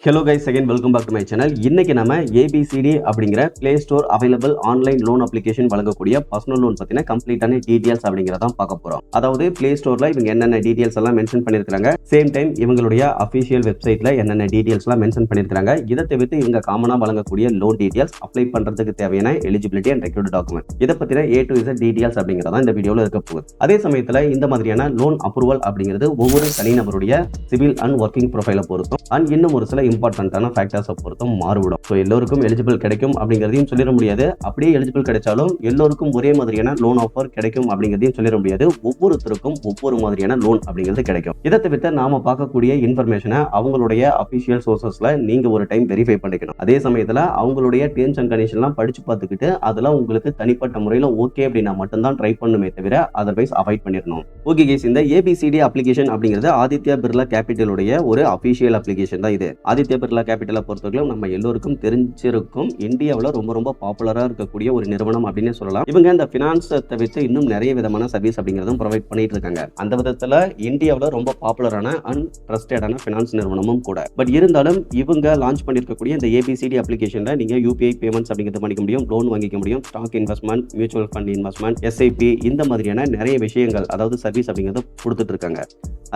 Hello guys, again welcome back to my channel. இன்னைக்கு நம்ம ABCD அப்படிங்கிற Play Store available online loan application வழங்கக்கூடிய personal loan பத்தின கம்ப்ளீட்டான டீடைல்ஸ் அப்படிங்கிறத பார்க்க போறோம். அதாவது பிளே ஸ்டோர்ல இவங்க என்னென்ன டீடைல்ஸ் எல்லாம் மென்ஷன் பண்ணிருக்காங்க, சேம் டைம் இவங்களுடைய அபிஷியல் வெப்சைட்ல என்னென்ன டீடைல்ஸ் எல்லாம் மென்ஷன் பண்ணிருக்காங்க. இதை தவிர்த்து இவங்க காமனா வழங்கக்கூடிய லோன் டீடைல்ஸ், அப்ளை பண்றதுக்கு தேவையான எலிஜிபிலிட்டி அண்ட் ரெக்யூர்ட் டாக்குமெண்ட், இதை பத்தின A to Z டீடைல்ஸ் அப்படிங்கிறதா இந்த வீடியோல இருக்க போகுது. அதே சமயத்துல இந்த மாதிரியான லோன் அப்ரூவல் அப்படிங்கிறது ஒவ்வொரு தனிநபருடைய சிவில் அண்ட் ஒர்க்கிங் ப்ரொஃபைலை பொறுத்தும் அண்ட் இன்னும் ஒரு சில இம்பார்ட்டன்டான ஃபேக்டர்ஸை பொறுத்தும் மாறுபடும். ஸோ எல்லோருக்கும் எலிஜிபிள் கிடைக்கும் அப்படிங்கிறதையும் சொல்லிட முடியாது. அப்படியே எலிஜிபிள் கிடைச்சாலும் எல்லோருக்கும் ஒரே மாதிரியான லோன் ஆஃபர் கிடைக்கும் அப்படிங்கிறதையும் சொல்லிட முடியாது. ஒவ்வொருத்தருக்கும் ஒவ்வொரு மாதிரியான லோன் அப்படிங்கிறது கிடைக்கும். இதை தவிர்த்து நாம பார்க்கக்கூடிய இன்ஃபர்மேஷனை அவங்களுடைய அபிஷியல் சோர்சஸ்ல நீங்க ஒரு டைம் வெரிஃபை பண்ணிக்கணும். அதே சமயத்துல அவங்களுடைய டேர்ம்ஸ் அண்ட் கண்டிஷன்லாம் படிச்சு பார்த்துக்கிட்டு அதெல்லாம் உங்களுக்கு தனிப்பட்ட முறையில் ஓகே அப்படின்னா மட்டும்தான் ட்ரை பண்ணுமே தவிர அதர்வைஸ் அவாய்ட் பண்ணிடணும். ஓகே கேஸ், இந்த ஏபிசிடி அப்ளிகேஷன் அப்படிங்கிறது ஆதித்யா பிர்லா கேபிட்டலுடைய ஒரு அபிஷியல் அப்ளிகேஷன் தான் இது. ஆதித்யா பிர்லா கேபிட்டலை பொறுத்தவரைக்கும் நம்ம எல்லோருக்கும் தெரிஞ்சிருக்கும், இந்தியாவில் ரொம்ப ரொம்ப பாப்புலரா இருக்கக்கூடிய ஒரு நிறுவனம் அப்படின்னு சொல்லலாம். இவங்க இந்த பினான்ஸை தவிர்த்து இன்னும் நிறைய விதமான சர்வீஸ் அப்படிங்கிறதும் ப்ரொவைட் பண்ணிட்டு இருக்காங்க. அந்த விதத்துல இந்தியாவில் ரொம்ப பாப்புலரான அண்ட் ட்ரஸ்டடான பினான்ஸ் நிறுவனமும் கூட. பட் இருந்தாலும் இவங்க லான்ச் பண்ணிருக்கக்கூடிய இந்த ஏபிசிடி அப்ளிகேஷன்ல நீங்க யூபிஐ பேமெண்ட்ஸ் அப்படிங்கிறது பண்ணிக்க முடியும், லோன் வாங்கிக்க முடியும், stock investment, mutual fund investment, SIP, இந்த மாதிரியான நிறைய விஷயங்கள், அதாவது சர்வீஸ் அப்படிங்கிறது கொடுத்துட்டு இருக்காங்க.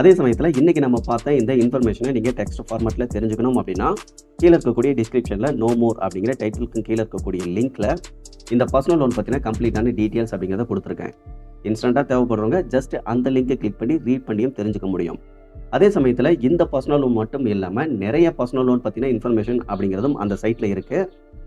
அதே சமயத்துல இன்னைக்கு நம்ம பார்த்த இந்த இன்ஃபர்மேஷனை நீங்க டெக்ஸ்ட் ஃபார்மேட்ல தெரிஞ்சுக்கணும் அப்படின்னா கீழே இருக்கக்கூடிய டிஸ்கிரிப்ஷன்ல நோ மோர் அப்படிங்கிற டைட்டிலுக்கு கீழே இருக்கக்கூடிய லிங்க்ல இந்த பர்சனல் லோன் பத்தின கம்ப்ளீட்டான டீடைல்ஸ் அப்படிங்கிறத கொடுத்துருக்கேன். இன்ஸ்டன்டா தேவைப்படுறவங்க ஜஸ்ட் அந்த லிங்கை கிளிக் பண்ணி ரீட் பண்ணியும் தெரிஞ்சுக்க முடியும். அதே சமயத்துல இந்த பர்சனல் லோன் மட்டும் இல்லாம நிறைய பர்சனல் லோன் பத்தின இன்ஃபர்மேஷன் அப்படிங்கிறதும் அந்த சைட்ல இருக்கு.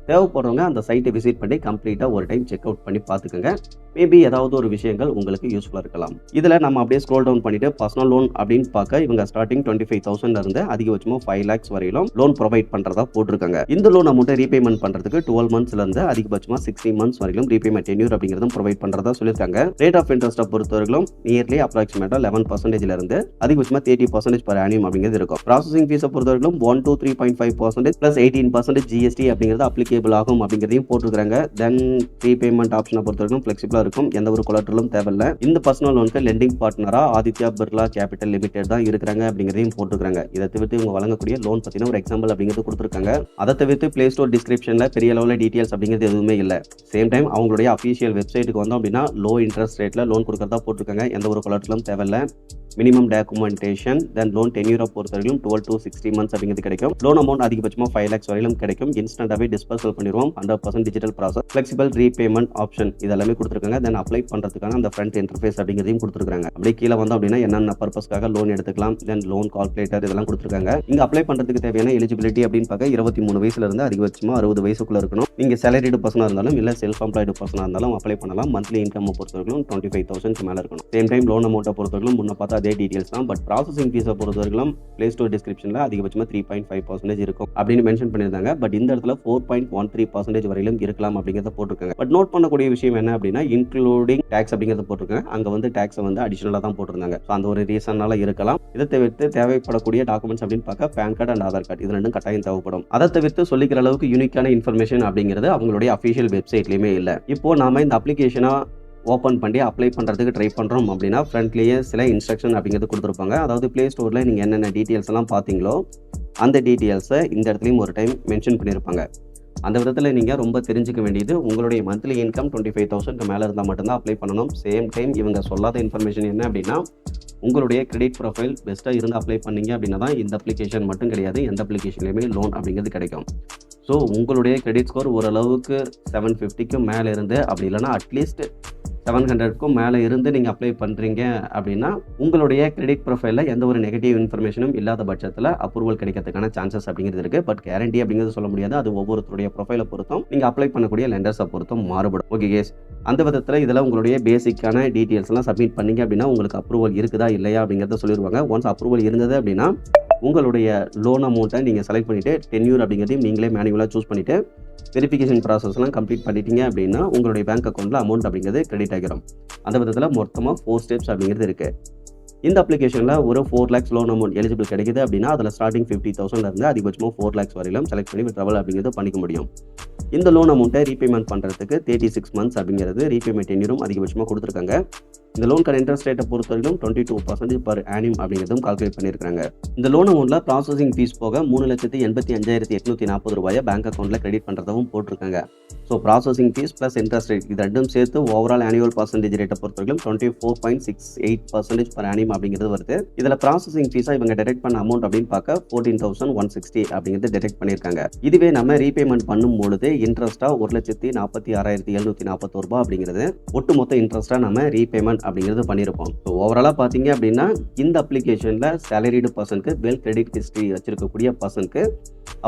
தேவைப்படுறவங்க அந்த சைட்டை விசிட் பண்ணி கம்ப்ளீட்டாக ஒரு டைம் செக் அவுட் பண்ணி பார்த்துக்கோங்க. மேபி ஏதாவது ஒரு விஷயங்கள் உங்களுக்கு யூஸ்ஃபுல்லாக இருக்கலாம். இதில் நம்ம அப்படியே ஸ்க்ரோல் டவுன் பண்ணிட்டு பர்சனல் லோன் அப்படின்னு பார்க்க இவங்க ஸ்டார்டிங் 25,000 இருந்து அதிகபட்சமாக 5 lakhs வரையிலும் லோன் ப்ரொவைட் பண்ணுறதா போட்டிருக்காங்க. இந்த லோன் அமௌண்ட்டை ரீபேமெண்ட் பண்ணுறதுக்கு 12 monthsல இருந்து அதிகபட்சமாக 16 months வரையிலும் ரீபேமெண்ட் டென்யூர் அப்படிங்கிறதும் ப்ரொவைட் பண்ணுறதா சொல்லியிருக்காங்க. ரேட் ஆஃப் இன்ட்ரெஸ்ட்டை பொறுத்தவரைக்கும் நியர்லி அப்ராக்சிமேட்டாக 11% இருந்து அதிகபட்சமாக 30% per annum அப்படிங்கிறது இருக்கும். ப்ராசஸிங் ஃபீஸை பொறுத்தவரைக்கும் 1 to 3.5% plus 18% ஜிஎஸ்டி அப்படிங்கிறது அப்ளிகேபிள் ஆகும் அப்படிங்கிறதையும் போட்டுருக்காங்க. தென் ரீபேமெண்ட் ஆப்ஷனை பொறுத்தவரைக்கும் ஃபிளெக்சிபிளா இருக்கும், எந்த ஒரு கொலாட்டரலும் தேவையில்லை. இந்த பர்சனல் லோனுக்கு லெண்டிங் பார்ட்னரா ஆதித்யா பிர்லா கேபிட்டல் லிமிடெட் தான் இருக்கிறாங்க அப்படிங்கிறதையும் போட்டுருக்காங்க. இதை தவிர்த்து இவங்க வழங்கக்கூடிய லோன் பத்தின ஒரு எக்ஸாம்பிள் அப்படிங்கிறது கொடுத்துருக்காங்க. அதை தவிர்த்து பிளே ஸ்டோர் டிஸ்கிரிப்ஷன்ல பெரிய அளவில் டீடைல்ஸ் அப்படிங்கிறது எதுவுமே இல்லை. சேம் டைம் அவங்களுடைய அபிஷியல் வெப்சைட்டுக்கு வந்தோம் அப்படின்னா லோ இன்ட்ரெஸ்ட் ரேட்ல லோன் கொடுக்கறதா போட்டிருக்காங்க, எந்த ஒரு கொலாட்டரலும் தேவையில்லை. மினிமம் டாக்குமெண்டேஷன், தென் லோன் டென்யூரை பொறுத்தவரைக்கும் 12 to 60 months அப்படிங்கிறது கிடைக்கும். லோன் அமௌண்ட் அதிகபட்சமாக 5 lakhs வரையிலும் கிடைக்கும். இன்ஸ்டன்டாவே டிஸ்பர்சல் பண்ணிடுவோம். 100% digital process, flexible repayment option இதெல்லாமே கொடுத்துருக்காங்க. தென் அப்ளை பண்றதுக்கான அந்த ஃப்ரண்ட் இன்டர்ஃபேஸ் அப்படிங்கிறதையும் கொடுத்துருக்காங்க. அப்படியே கீழே வந்தோம் அப்படின்னா என்னென்ன பர்பஸ்க்காக லோன் எடுத்துக்கலாம், தென் லோன் கால்குலேட்டர் இதெல்லாம் கொடுத்துருக்காங்க. இங்க அப்ளை பண்றதுக்கு தேவையான எலிஜிபிலிட்டி அப்படின்னு பார்க்க 23 வயசுல இருந்து அதிகபட்சமாக 60 வயசுக்குள்ள இருக்கணும். நீங்க சேலரிடு பர்சனாக இருந்தாலும் இல்ல செல்ஃப் எம்ப்ளாய்டு பர்சனாக இருந்தாலும் அப்ளை பண்ணலாம். மந்த்லி இன்கம் பொறுத்தவரைக்கும் 25,000 மேல இருக்கணும். சேம் டைம் லோன் அமௌண்ட்டை பொறுத்தவரைக்கும் முன்ன பார்த்தா அதே டீடைல்ஸ் தான். பட் ப்ராசஸிங் ஃபீஸை பொறுத்தவரைக்கும் பிளே ஸ்டோர் டிஸ்கிரிப்ஷன்ல அதிகபட்சமாக 3.5% இருக்கும் அப்படின்னு மென்ஷன் பண்ணியிருந்தாங்க. பட் இந்த இடத்துல 4.13% வரையிலும் இருக்கலாம் அப்படிங்கிறத போட்டிருக்காங்க. பட் நோட் பண்ணக்கூடிய விஷயம் என்ன அப்படின்னா இன்க்ளூடிங் டாக்ஸ் அப்படிங்கிறத போட்டிருக்காங்க. அங்க வந்து டாக்ஸை வந்து அடிஷனலா தான் போட்டிருந்தாங்க. அந்த ஒரு ரீசனால இருக்கலாம். இதை தவிர்த்து தேவைப்படக்கூடிய டாக்குமெண்ட்ஸ் அப்படின்னு பார்க்க PAN card and Aadhaar card இது ரெண்டும் கட்டாயம் தேவைப்படும். அதை தவிர்த்து சொல்லிக்கிற அளவுக்கு யூனிக்கான இன்ஃபர்மேஷன் அப்படிங்கிறது அவங்களுடைய அஃபிஷியல் வெப்சைட்லயுமே இல்லை. இப்போ நாம இந்த அப்ளிகேஷனை ஓப்பன் பண்ணி அப்ளை பண்ணுறதுக்கு ட்ரை பண்ணுறோம் அப்படின்னா ஃப்ரண்ட்லேயே சில இன்ஸ்ட்ரக்ஷன் அப்படிங்கிறது கொடுத்துருப்பாங்க. அதாவது ப்ளே ஸ்டோரில் நீங்கள் என்னென்ன டீட்டெயில்ஸ் எல்லாம் பார்த்தீங்களோ அந்த டீட்டெயில்ஸை இந்த இடத்துலையும் ஒரு டைம் மென்ஷன் பண்ணியிருப்பாங்க. அந்த விதத்தில் நீங்கள் ரொம்ப தெரிஞ்சுக்க வேண்டியது உங்களுடைய மந்த்லி இன்கம் 25,000 மேலே இருந்தால் மட்டும்தான் அப்ளை பண்ணணும். சேம் டைம் இவங்க சொல்லாத இன்ஃபர்மேஷன் என்ன அப்படின்னா உங்களுடைய கிரெடிட் ப்ரொஃபைல் பெஸ்ட்டாக இருந்து அப்ளை பண்ணீங்க அப்படின்னா தான் இந்த அப்ளிகேஷன் மட்டும் கிடையாது, எந்த அப்ளிகேஷன்லையுமே லோன் அப்படிங்கிறது கிடைக்கும். ஸோ உங்களுடைய கிரெடிட் ஸ்கோர் ஓரளவுக்கு 750க்கு மேலே இருந்து அப்படி இல்லைனா அட்லீஸ்ட் 700க்கும் மேலே இருந்து நீங்கள் அப்ளை பண்ணுறீங்க அப்படின்னா உங்களுடைய கிரெடிட் ப்ரொஃபைலில் எந்த ஒரு நெகட்டிவ் இன்ஃபர்மேஷனும் இல்லாத பட்சத்தில் அப்ரூவல் கிடைக்கிறதுக்கான சான்சஸ் அப்படிங்கிறது இருக்குது. பட் கேரண்டி அப்படிங்கிறது சொல்ல முடியாது, அது ஒவ்வொருத்தருடைய ப்ரொஃபைலை பொறுத்தும் நீங்கள் அப்ளை பண்ணக்கூடிய லெண்டர்ஸை பொறுத்தும் மாறுபடும். ஓகே கேஸ், அந்த விதத்தில் இதில் உங்களுடைய பேசிக்கான டீட்டெயில்ஸ்லாம் சப்மிட் பண்ணிங்க அப்படின்னா உங்களுக்கு அப்ரூவல் இருக்குதா இல்லையா அப்படிங்கிறத சொல்லிடுவாங்க. ஒன்ஸ் அப்ரூவல் இருந்தது அப்படின்னா உங்களுடைய லோன் அமௌண்ட்டை நீங்கள் செலக்ட் பண்ணிவிட்டு டென்யூர் அப்படிங்கிறதையும் நீங்களே மேனுவலாக சூஸ் பண்ணிவிட்டு வெரிஃபிகேஷன் ப்ராசஸ்லாம் கம்ப்ளீட் பண்ணிட்டீங்க அப்படின்னா உங்களுடைய பேங்க் அக்கௌண்ட்டில் அமௌண்ட் அப்படிங்கிறது கிரெடிட் ஆகிடும். அந்த விதத்தில் மொத்தமாக 4 steps அப்படிங்கிறது இருக்குது. இந்த அப்ளிகேஷனில் ஒரு 4 lakhs லோன் அமௌண்ட் எலிஜிபிள் கிடைக்குது அப்படின்னா அதில் ஸ்டார்டிங் 50,000 இருந்து அதிகபட்சமாக 4 lakhs வரையிலும் செலக்ட் பண்ணி விட்ரவல் அப்படிங்கிறது பண்ணிக்க முடியும். இந்த லோன் அமௌண்ட்டை ரீபேமெண்ட் பண்ணுறதுக்கு 36 months அப்படிங்கிறது ரீபேமெண்ட் டென்யூரும் அதிகபட்சமாக கொடுத்துருக்காங்க. இந்த லோனுக்கான இன்ட்ரெஸ்ட் ரேட்டை பொறுத்தவரைக்கும் 22% per annum அப்படிங்கிறதும் கால்குலேட் பண்ணியிருக்காங்க. இந்த லோன் அமௌண்ட்டில் ப்ராசஸிங் ஃபீஸ் போக 3,85,840 ரூபாயை பேங்க் அக்கௌண்ட்டில் கிரெடிட் பண்ணுறதாகவும் போட்டிருக்காங்க. So processing fees plus interest rate இது ரெண்டும் சேர்த்து ஓவரால் ஆனுவல் பர்சன்டேஜ் ரேட்டை பொறுத்தவரைக்கும் 24.68% per annum அப்படிங்கிறது வருது. இதில் ப்ராசஸிங் ஃபீஸாக இவங்க டெரெக்ட் பண்ண அமௌண்ட் அப்படின்னு பார்க்க 14,160 அப்படிங்கிறது டெரெக்ட் பண்ணியிருக்காங்க. இதுவே நம்ம ரீபேமெண்ட் பண்ணும் பொழுது இன்ட்ரெஸ்ட்டாக 1,46,741 ரூபாய் அப்படிங்கிறது ஒட்டுமொத்த இன்ட்ரெஸ்ட்டாக நம்ம ரீபேமெண்ட் அப்படிங்கிறது பண்ணியிருப்போம். ஸோ ஓவராலாக பார்த்தீங்க அப்படின்னா இந்த அப்ளிகேஷனில் சேலரிடு பர்சனுக்கு வெல் கிரெடிட் ஹிஸ்ட்ரி வச்சிருக்கக்கூடிய பர்சனுக்கு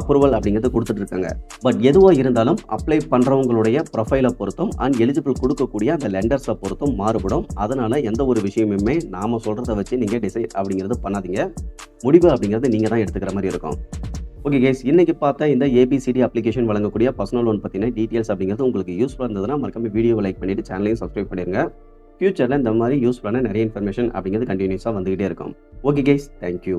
அப்ரூவல் அப்படிங்கிறது கொடுத்துட்டு இருக்காங்க. பட் எதுவாக இருந்தாலும் அப்ளை பண்ணுறவங்களுடைய ப்ரொஃபைலை பொறுத்தும் அண்ட் எலிஜிபிள் கொடுக்கக்கூடிய அந்த லெண்டர்ஸை பொறுத்தும் மாறுபடும். அதனால எந்த ஒரு விஷயமுமே நாம சொல்கிறத வச்சு நீங்கள் டிசைட் அப்படிங்கிறது பண்ணாதீங்க. முடிவு அப்படிங்கிறது நீங்கள் தான் எடுத்துக்கிற மாதிரி இருக்கும். ஓகே கைஸ், இன்னைக்கு பார்த்த இந்த ஏபிசிடி அப்ளிகேஷன் வழங்கக்கூடிய பர்சனல் லோன் பற்றின டீட்டெயில்ஸ் அப்படிங்கிறது உங்களுக்கு யூஸ்ஃபுல்லாக இருந்ததுன்னா மறக்காம வீடியோவை லைக் பண்ணிட்டு சேனலையும் சப்ஸ்கிரைப் பண்ணிடுங்க. ஃபியூச்சரில் இந்த மாதிரி யூஸ்ஃபுல்லான நிறைய இன்ஃபர்மேஷன் அப்படிங்கிறது கண்டினியூஸாக வந்துகிட்டே இருக்கும். Okay guys, thank you.